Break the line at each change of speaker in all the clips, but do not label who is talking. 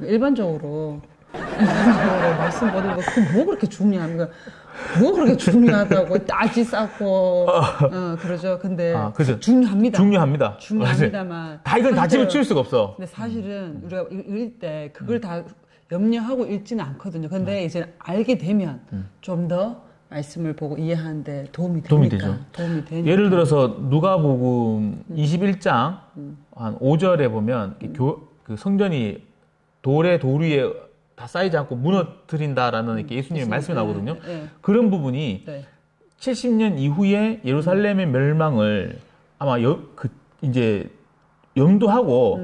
일반적으로 말씀드린 거, 뭐 그렇게 중요합니까? 뭐 그렇게 중요하다고 따지 쌓고 그러죠. 근데 중요합니다. 중요합니다만
다 이걸 다 집어치울 수가 없어.
근데 사실은 우리가 읽을 때 그걸 다 염려하고 읽지는 않거든요. 근데 이제 알게 되면 좀 더 말씀을 보고 이해하는데 도움이 되니까. 도움이 되니까.
예를 들어서 누가복음 21장 한 5절에 보면 그 성전이 돌 위에 다 쌓이지 않고 무너뜨린다라는 이렇게 예수님의 말씀이 나오거든요. 그런 부분이 70년 이후에 예루살렘의 멸망을 아마 이제 염두하고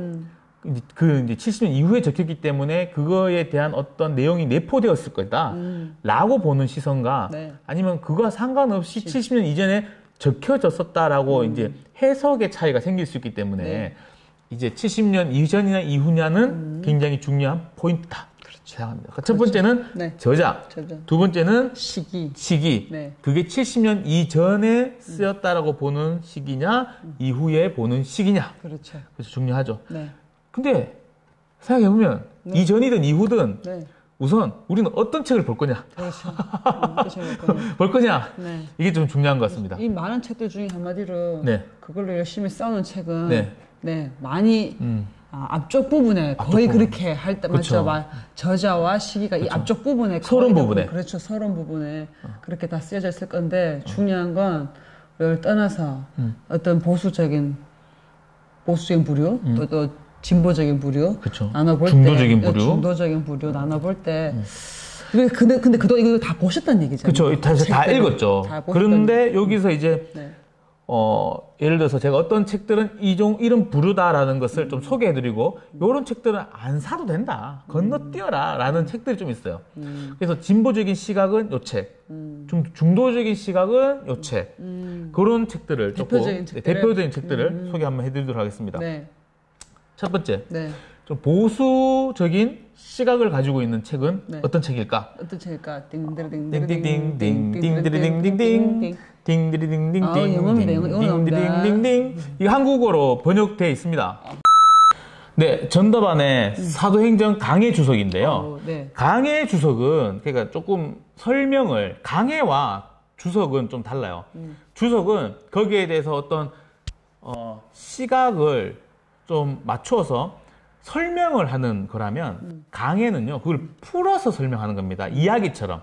이제 70년 이후에 적혔기 때문에 그거에 대한 어떤 내용이 내포되었을 거다라고 보는 시선과 아니면 그거와 상관없이 70년 이전에 적혀졌었다라고 이제 해석의 차이가 생길 수 있기 때문에 이제 70년 이전이나 이후냐는 굉장히 중요한 포인트다. 생각합니다. 첫 번째는 저자, 두 번째는 시기. 그게 70년 이전에 쓰였다라고 보는 시기냐, 이후에 보는 시기냐. 그래서 중요하죠. 근데 생각해보면 이전이든 이후든 우선 우리는 어떤 책을 볼 거냐. 볼 거냐. 이게 좀 중요한 것 같습니다.
이 많은 책들 중에 한마디로 그걸로 열심히 싸우는 책은 많이 앞쪽 부분에 거의 그렇게 할 때 맞죠? 저자와 시기가 이 앞쪽 부분에
서론 부분에
그렇죠. 서론 부분에 그렇게 다 쓰여져 있을 건데 중요한 건 이걸 떠나서 어떤 보수적인 부류 또 진보적인 부류 나눠볼 중도적인 부류 나눠볼 때 근데 그도 이거 다 보셨다는 얘기잖아요.
그렇죠. 다 읽었죠. 그런데 여기서 이제 예를 들어서 제가 어떤 책들은 이런 부류다라는 것을 좀 소개해드리고 이런 책들은 안 사도 된다. 건너뛰어라 라는 책들이 좀 있어요. 그래서 진보적인 시각은 요 책, 중도적인 시각은 요 책 그런 책들을 대표적인 책들을 소개 한번 해드리도록 하겠습니다. 첫 번째, 좀 보수적인 시각을 가지고 있는 책은 어떤 책일까? 띵디링딩딩 띵디링딩딩 이 한국어로 번역되어 있습니다. 전더반의 사도행전 강해 주석인데요. 강해 주석은 그러니까 조금 설명을 강해와 주석은 좀 달라요. 주석은 거기에 대해서 어떤 시각을 좀 맞추어서 설명을 하는 거라면 강해는요 그걸 풀어서 설명하는 겁니다. 이야기처럼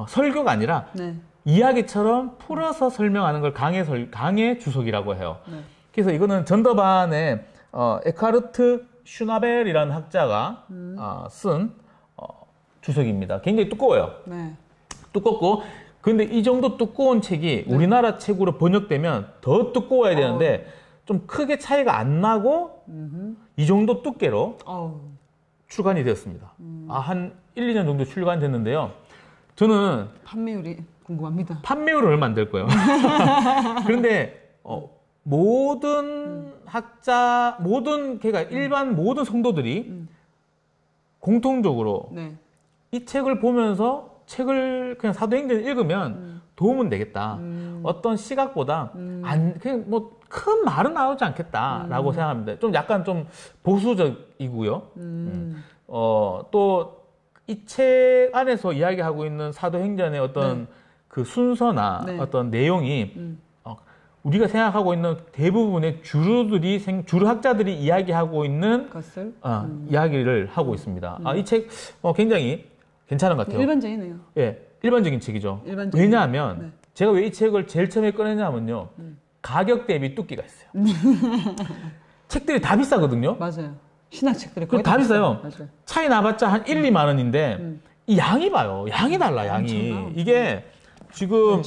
설교가 아니라 이야기처럼 풀어서 설명하는 걸 강해 주석이라고 해요. 그래서 이거는 전더반의 에카르트 슈나벨이라는 학자가 쓴 주석입니다. 굉장히 두꺼워요. 두껍고 근데 이 정도 두꺼운 책이 우리나라 책으로 번역되면 더 두꺼워야 되는데 좀 크게 차이가 안 나고 이 정도 두께로 출간이 되었습니다. 한 1, 2년 정도 출간됐는데요. 저는
판매율이 궁금합니다.
판매율은 얼마 안 될 거예요. 그런데 모든 학자, 그러니까 일반 모든 성도들이 공통적으로 이 책을 보면서 책을 그냥 사도행전을 읽으면 도움은 되겠다. 어떤 시각보다 그냥 뭐 큰 말은 나오지 않겠다라고 생각합니다. 좀 약간 좀 보수적이고요. 또 이 책 안에서 이야기하고 있는 사도행전의 어떤 그 순서나 어떤 내용이 우리가 생각하고 있는 대부분의 주류 학자들이 이야기하고 있는 것을 이야기를 하고 있습니다. 이 책 굉장히 괜찮은 것 같아요.
일반적이네요.
일반적인 책이죠. 왜냐하면 제가 왜 이 책을 제일 처음에 꺼내냐면요. 가격 대비 뚜기가 있어요. 책들이 다 비싸거든요.
맞아요. 신학책들이
거의 다 비싸요. 차이 나봤자 한 1, 2만 원인데 이 양이 봐요. 양이 달라, 양이. 이게 지금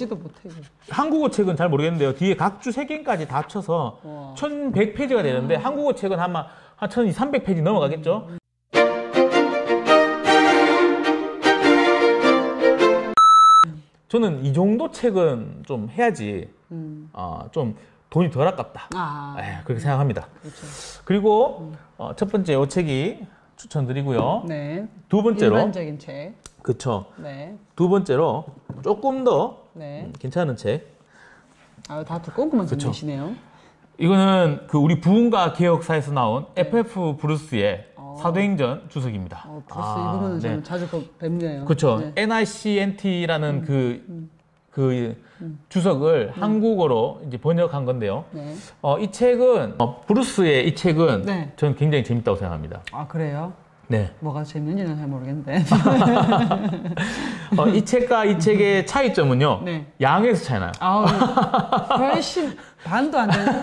한국어 책은 잘 모르겠는데요. 뒤에 각주 3개까지 다 합쳐서 1100페이지가 되는데 한국어 책은 한 1200, 300페이지 넘어가겠죠. 저는 이 정도 책은 좀 해야지 좀 돈이 덜 아깝다. 그렇게 생각합니다. 그리고 첫 번째 이 책이 추천드리고요. 두 번째로
일반적인 책.
그렇죠. 두 번째로 조금 더 괜찮은 책.
다 두꺼운 것만 준비시네요.
이거는 그 우리 부흥가 개혁사에서 나온 FF 브루스의 사도행전 주석입니다.
벌써 이 부분은 네. 자주 뵙네요.
그렇죠. 네. NICNT라는 그 주석을 한국어로 이제 번역한 건데요. 네. 이 책은 브루스의 이 책은 네. 저는 굉장히 재밌다고 생각합니다.
아 그래요?
네.
뭐가 재밌는지는 잘 모르겠는데.
이 책과 이 책의 차이점은요. 네. 양에서 차이나요.
훨씬 반도 안 되는.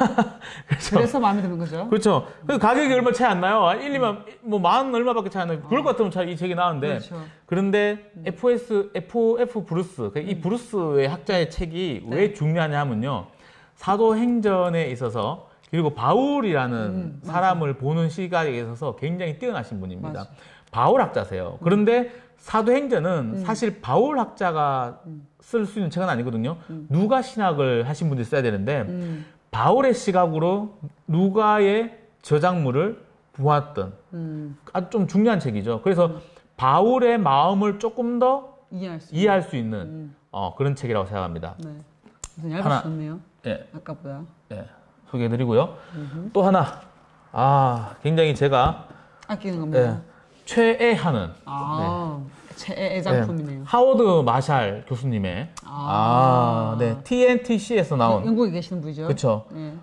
그렇죠. 그래서 마음에 드는 거죠.
그렇죠. 그 가격이 얼마 차이 안 나요. 1, 2만, 뭐, 만 얼마밖에 차이 안 나요. 그럴 것 같으면 이 책이 나오는데. 그렇죠. 그런데 FF 브루스, 이 브루스의 학자의 책이 네. 왜 중요하냐 하면요. 사도행전에 있어서 그리고 바울이라는 사람을 보는 시각에 있어서 굉장히 뛰어나신 분입니다. 맞아. 바울 학자세요. 그런데 사도행전은 사실 바울 학자가 쓸 수 있는 책은 아니거든요. 누가 신학을 하신 분들이 써야 되는데 바울의 시각으로 누가의 저작물을 보았던 아주 좀 중요한 책이죠. 그래서 바울의 마음을 조금 더 이해할 수 있는 그런 책이라고 생각합니다.
네. 얇으셨네요. 네. 아까보다.
네. 소개해드리고요. 또 하나, 굉장히 제가
아끼는 겁니다.
네, 최애하는
최애 작품이네요.
네, 하워드 마샬 교수님의 네, TNTC에서 나온
영국에 계시는 분이죠.
그렇죠. 네.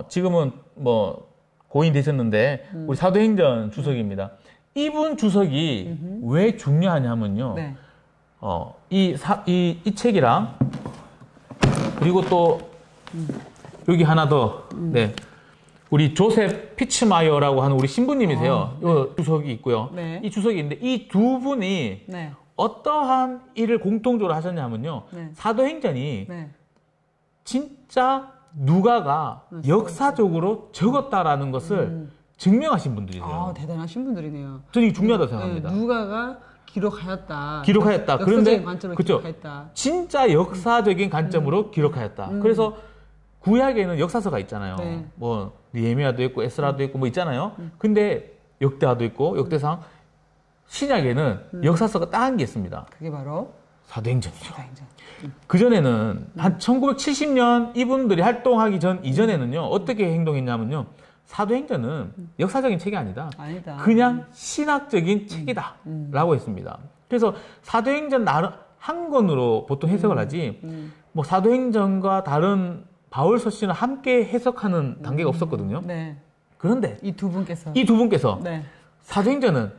지금은 뭐 고인 되셨는데 우리 사도행전 주석입니다. 이분 주석이 왜 중요하냐면요. 네. 이 책이랑 그리고 또 여기 하나 더, 네. 우리 조셉 피츠마이어라고 하는 우리 신부님이세요. 네. 이 주석이 있고요. 네. 이 주석이 있는데 이 두 분이 네. 어떠한 일을 공통적으로 하셨냐면요. 네. 사도행전이 네. 진짜 누가가 역사적으로 적었다라는 것을 증명하신 분들이세요.
대단하신 분들이네요.
저는 이게 중요하다고 생각합니다.
누가가 기록하였다.
그런데
관점으로
그렇죠.
기록하였다.
진짜 역사적인 관점으로 기록하였다. 그래서 구약에는 역사서가 있잖아요. 네. 뭐 느헤미야도 있고 에스라도 있고 뭐 있잖아요. 근데 역대하도 있고 역대상 신약에는 역사서가 딱 한 게 있습니다.
그게 바로
사도행전이죠. 그 전에는 한 1970년 이분들이 활동하기 이전에는요 어떻게 행동했냐면요. 사도행전은 역사적인 책이 아니다. 그냥 신학적인 책이다라고 했습니다. 그래서 사도행전 한 권으로 보통 해석을 하지 뭐 사도행전과 다른 바울 서신을 함께 해석하는 단계가 없었거든요. 네. 그런데 이 두 분께서 네. 사도행전은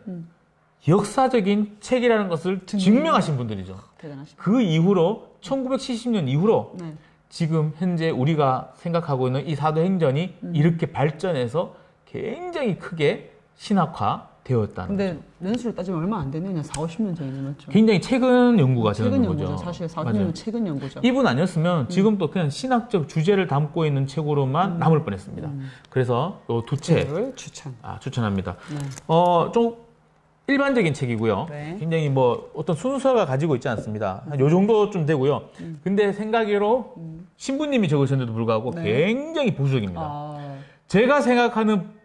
역사적인 책이라는 것을 증명하신 분들이죠.
대단하십니다.
그 이후로 1970년 이후로 네. 지금 현재 우리가 생각하고 있는 이 사도행전이 이렇게 발전해서 굉장히 크게 신학화되었다는
근데 연수로 따지면 얼마 안 됐느냐. 40-50년 전이네. 맞죠?
굉장히 최근 연구가 되는 거죠.
사실 40년은 최근 연구죠.
이분 아니었으면 지금도 그냥 신학적 주제를 담고 있는 책으로만 남을 뻔했습니다. 그래서 이 두 책을 추천합니다. 네. 좀 일반적인 책이고요. 네. 굉장히 뭐 어떤 순서가 가지고 있지 않습니다. 한 요 정도쯤 되고요. 근데 생각으로 신부님이 적으셨는데도 불구하고 네. 굉장히 보수적입니다. 제가 생각하는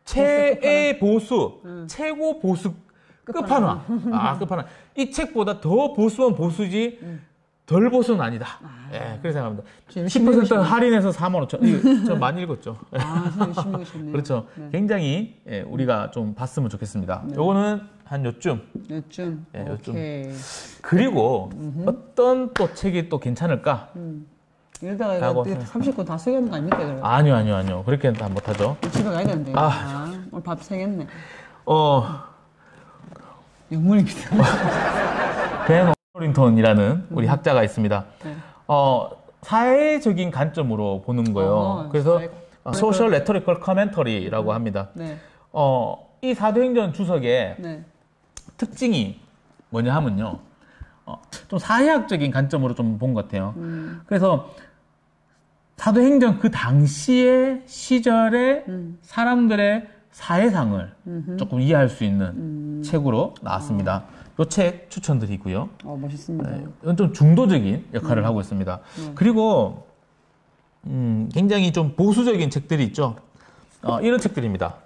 최애 보수, 최고 보수 끝판왕. 끝판왕. 이 책보다 더 보수면 보수지 덜 보수는 아니다. 예, 그렇게 생각합니다. 10% 할인해서 45,000원. 저 많이 읽었죠.
열심히 읽으셨네요.
그렇죠. 네. 굉장히 우리가 좀 봤으면 좋겠습니다.
네.
요거는 한 요쯤.
예, 요쯤.
그리고 어떤 또 책이 또 괜찮을까?
이러다가 30권 다 쓰겠는 거 아닙니까? 그러면?
아니요. 그렇게는 다 못하죠.
집에 가야 되는데. 오늘 밥 새겠네. 영문입니다.
벤 오링턴이라는 우리 학자가 있습니다. 네. 사회적인 관점으로 보는 거예요. 그래서 소셜 레토리컬 커멘터리라고 합니다. 네. 이 사도행전 주석의 네. 특징이 뭐냐 하면요. 좀 사회학적인 관점으로 좀 본 것 같아요. 그래서 사도행전 그 당시의 시절의 사람들의 사회상을 조금 이해할 수 있는 책으로 나왔습니다. 이 책 추천드리고요.
멋있습니다.
네, 이건 좀 중도적인 역할을 하고 있습니다. 그리고 굉장히 좀 보수적인 책들이 있죠. 이런 책들입니다.